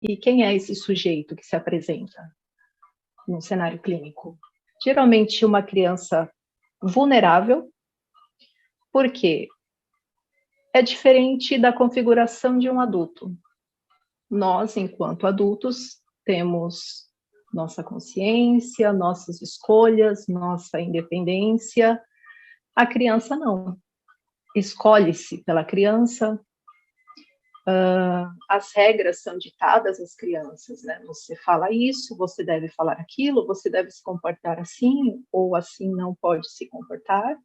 E quem é esse sujeito que se apresenta no cenário clínico? Geralmente uma criança vulnerável, porque é diferente da configuração de um adulto. Nós, enquanto adultos, temos nossa consciência, nossas escolhas, nossa independência. A criança não. Escolhe-se pela criança. As regras são ditadas às crianças, né? Você fala isso, você deve falar aquilo, você deve se comportar assim, ou assim não pode se comportar.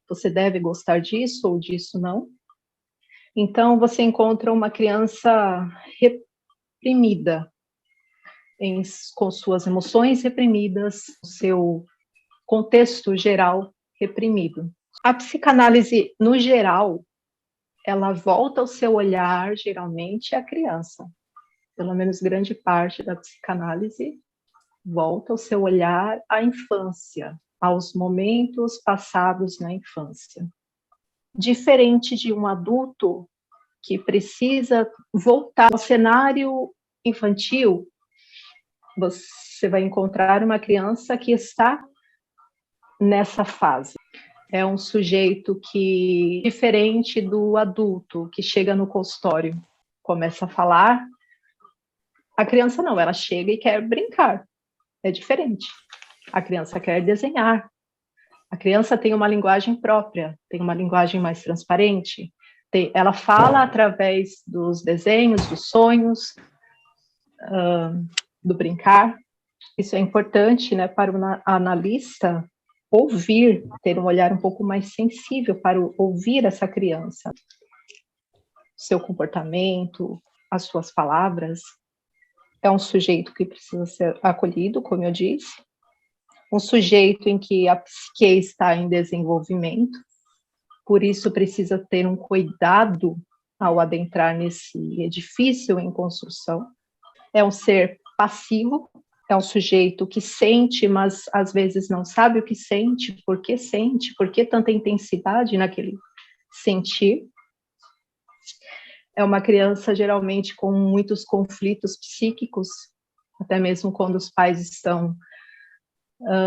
Você deve gostar disso ou disso não. Então, você encontra uma criança reprimida, com suas emoções reprimidas, o seu contexto geral reprimido. A psicanálise, no geral, ela volta o seu olhar, geralmente, à criança. Pelo menos grande parte da psicanálise volta o seu olhar à infância, aos momentos passados na infância. Diferente de um adulto que precisa voltar ao cenário infantil, você vai encontrar uma criança que está nessa fase. É um sujeito que, diferente do adulto que chega no consultório, começa a falar, a criança não, ela chega e quer brincar. É diferente. A criança quer desenhar. A criança tem uma linguagem própria, tem uma linguagem mais transparente. Ela fala através dos desenhos, dos sonhos, do brincar. Isso é importante, né, para o analista ouvir, ter um olhar um pouco mais sensível para ouvir essa criança. Seu comportamento, as suas palavras. É um sujeito que precisa ser acolhido, como eu disse. Um sujeito em que a psique está em desenvolvimento, por isso precisa ter um cuidado ao adentrar nesse edifício em construção. É um ser passivo, é um sujeito que sente, mas às vezes não sabe o que sente, por que tanta intensidade naquele sentir. É uma criança geralmente com muitos conflitos psíquicos, até mesmo quando os pais estão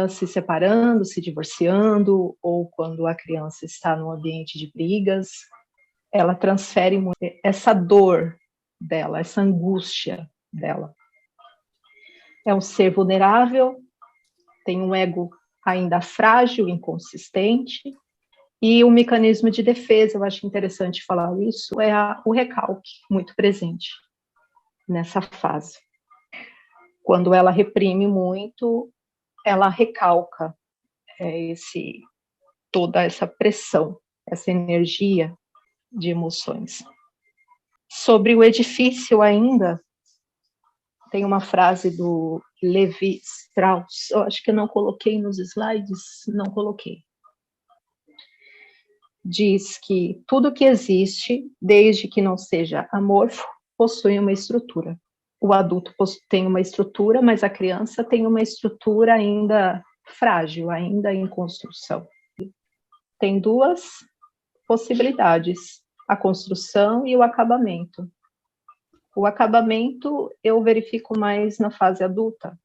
se separando, se divorciando, ou quando a criança está num ambiente de brigas. Ela transfere muito essa dor dela, essa angústia dela. É um ser vulnerável, tem um ego ainda frágil, inconsistente, e o mecanismo de defesa, eu acho interessante falar isso, é o recalque, muito presente nessa fase. Quando ela reprime muito, ela recalca toda essa pressão, essa energia de emoções. Sobre o edifício ainda, tem uma frase do Levi Strauss, eu acho que eu não coloquei nos slides, não coloquei. Diz que tudo que existe, desde que não seja amorfo, possui uma estrutura. O adulto tem uma estrutura, mas a criança tem uma estrutura ainda frágil, ainda em construção. Tem duas possibilidades, a construção e o acabamento. O acabamento eu verifico mais na fase adulta,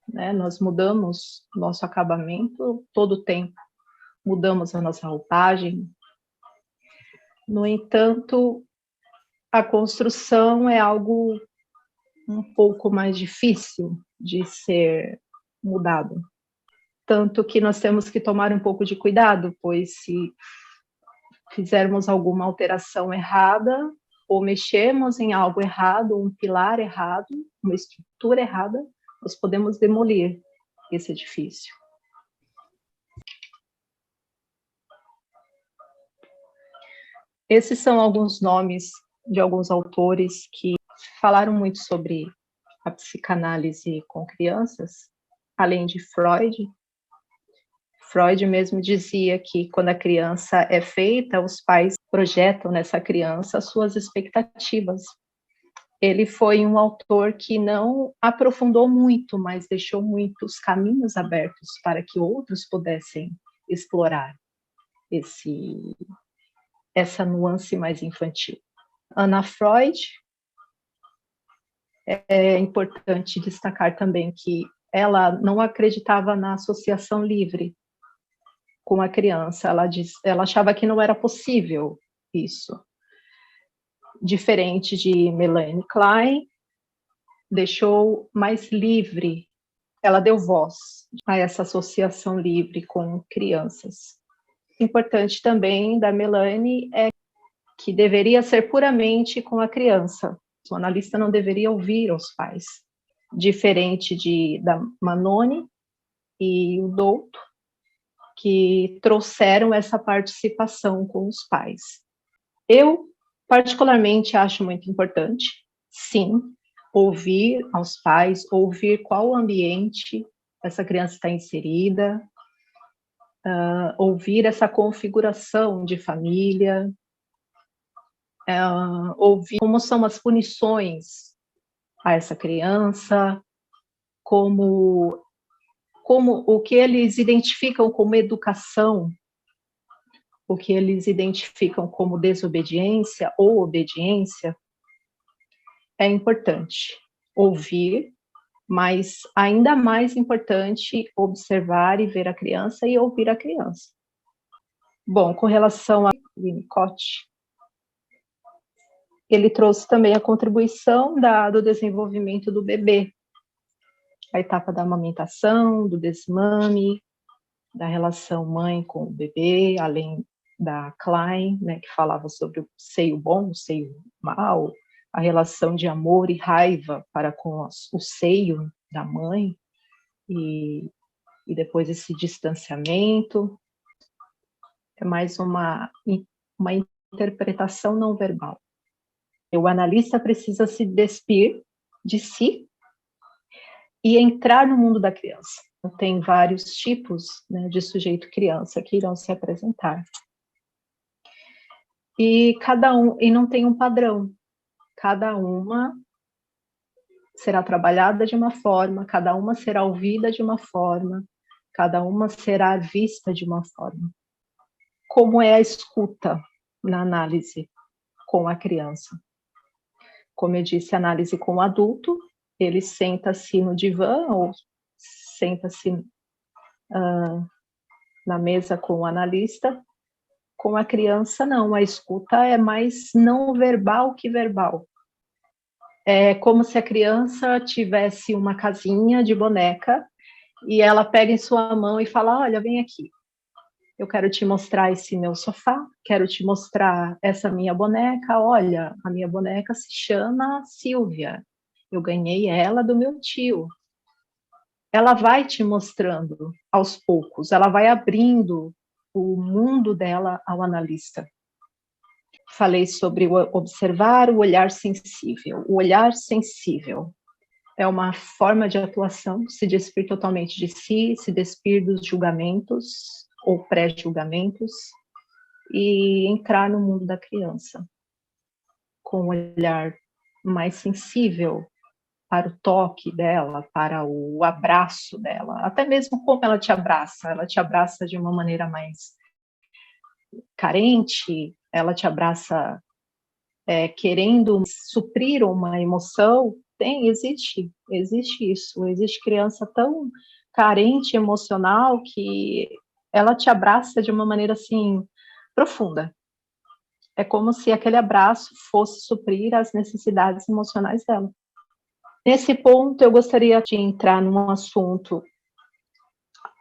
né? Nós mudamos nosso acabamento todo o tempo, mudamos a nossa roupagem. No entanto, a construção é algo um pouco mais difícil de ser mudado. Tanto que nós temos que tomar um pouco de cuidado, pois se fizermos alguma alteração errada, ou mexermos em algo errado, um pilar errado, uma estrutura errada, nós podemos demolir esse edifício. Esses são alguns nomes de alguns autores que falaram muito sobre a psicanálise com crianças, além de Freud. Freud mesmo dizia que quando a criança é feita, os pais projetam nessa criança as suas expectativas. Ele foi um autor que não aprofundou muito, mas deixou muitos caminhos abertos para que outros pudessem explorar essa nuance mais infantil. Anna Freud É importante destacar também que ela não acreditava na associação livre com a criança, ela achava que não era possível isso. Diferente de Melanie Klein, deixou mais livre, ela deu voz a essa associação livre com crianças. Importante também da Melanie é que deveria ser puramente com a criança. O analista não deveria ouvir os pais. Diferente da Manoni e o Douto, que trouxeram essa participação com os pais. Eu, particularmente, acho muito importante, sim, ouvir aos pais, ouvir qual ambiente essa criança está inserida, ouvir essa configuração de família, ouvir como são as punições a essa criança, como o que eles identificam como educação, o que eles identificam como desobediência ou obediência, é importante ouvir, mas ainda mais importante observar e ver a criança e ouvir a criança. Bom, com relação a Winnicott, ele trouxe também a contribuição do desenvolvimento do bebê, a etapa da amamentação, do desmame, da relação mãe com o bebê, além da Klein, né, que falava sobre o seio bom, o seio mau, a relação de amor e raiva para com o seio da mãe, e depois esse distanciamento. É mais uma interpretação não verbal. O analista precisa se despir de si e entrar no mundo da criança. Tem vários tipos, né, de sujeito criança que irão se apresentar. E não tem um padrão. Cada uma será trabalhada de uma forma, cada uma será ouvida de uma forma, cada uma será vista de uma forma. Como é a escuta na análise com a criança? Como eu disse, análise com o adulto, ele senta-se no divã ou senta-se na mesa com o analista. Com a criança, não, a escuta é mais não verbal que verbal. É como se a criança tivesse uma casinha de boneca e ela pega em sua mão e fala: olha, vem aqui, eu quero te mostrar esse meu sofá, quero te mostrar essa minha boneca, olha, a minha boneca se chama Silvia, eu ganhei ela do meu tio. Ela vai te mostrando aos poucos, ela vai abrindo o mundo dela ao analista. Falei sobre observar o olhar sensível. O olhar sensível é uma forma de atuação, se despir totalmente de si, se despir dos julgamentos ou pré-julgamentos e entrar no mundo da criança com um olhar mais sensível para o toque dela, para o abraço dela, até mesmo como ela te abraça de uma maneira mais carente, ela te abraça querendo suprir uma emoção. Existe isso, existe criança tão carente emocional que ela te abraça de uma maneira assim profunda. É como se aquele abraço fosse suprir as necessidades emocionais dela. Nesse ponto, eu gostaria de entrar num assunto.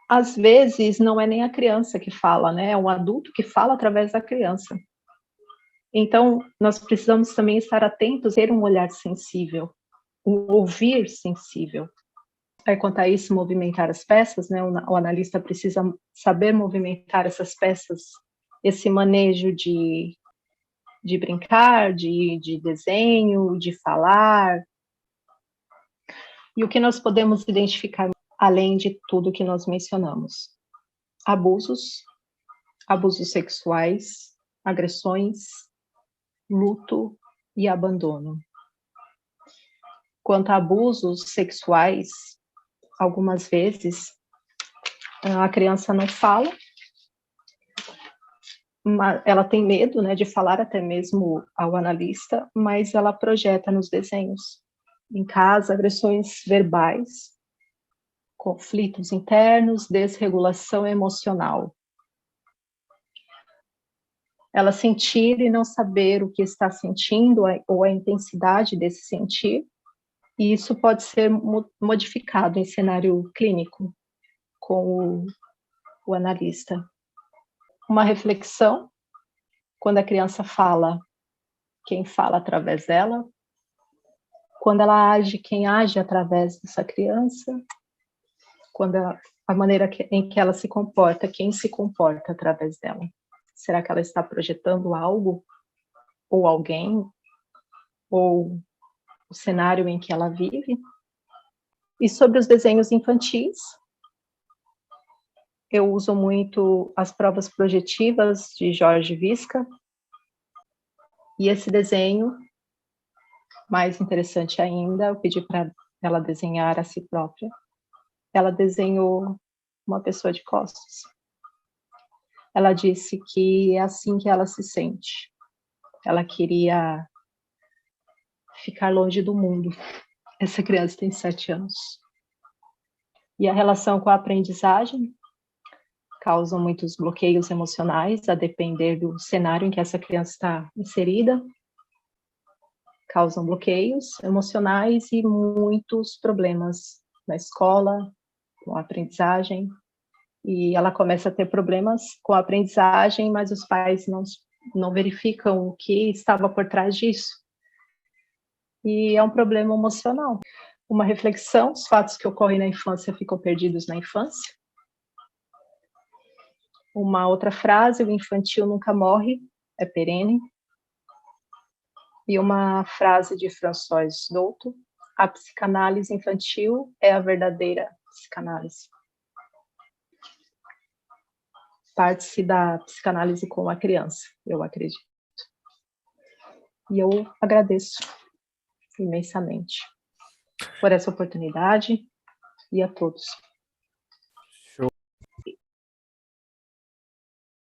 Às vezes, não é nem a criança que fala, né? É um adulto que fala através da criança. Então, nós precisamos também estar atentos, ter um olhar sensível, um ouvir sensível. Quanto a isso, movimentar as peças, né? O analista precisa saber movimentar essas peças, esse manejo de brincar, de desenho, de falar. E o que nós podemos identificar, além de tudo que nós mencionamos? Abusos sexuais, agressões, luto e abandono. Quanto a abusos sexuais, algumas vezes a criança não fala, ela tem medo, né, de falar até mesmo ao analista, mas ela projeta nos desenhos. em casa, agressões verbais, conflitos internos, desregulação emocional. Ela sentir e não saber o que está sentindo ou a intensidade desse sentir, e isso pode ser modificado em cenário clínico com o analista. Uma reflexão, quando a criança fala, quem fala através dela, quando ela age, quem age através dessa criança, quando a maneira em que ela se comporta, quem se comporta através dela. Será que ela está projetando algo, ou alguém, ou o cenário em que ela vive? E sobre os desenhos infantis, eu uso muito as provas projetivas de Jorge Visca, e esse desenho, mais interessante ainda, eu pedi para ela desenhar a si própria. Ela desenhou uma pessoa de costas. Ela disse que é assim que ela se sente. Ela queria ficar longe do mundo. Essa criança tem 7 anos. E a relação com a aprendizagem causa muitos bloqueios emocionais, a depender do cenário em que essa criança está inserida. Causam bloqueios emocionais e muitos problemas na escola, com a aprendizagem. E ela começa a ter problemas com a aprendizagem, mas os pais não verificam o que estava por trás disso. E é um problema emocional. Uma reflexão, os fatos que ocorrem na infância ficam perdidos na infância. Uma outra frase, o infantil nunca morre, é perene. E uma frase de François Douto, a psicanálise infantil é a verdadeira psicanálise. Parte-se da psicanálise com a criança, eu acredito. E eu agradeço imensamente por essa oportunidade e a todos.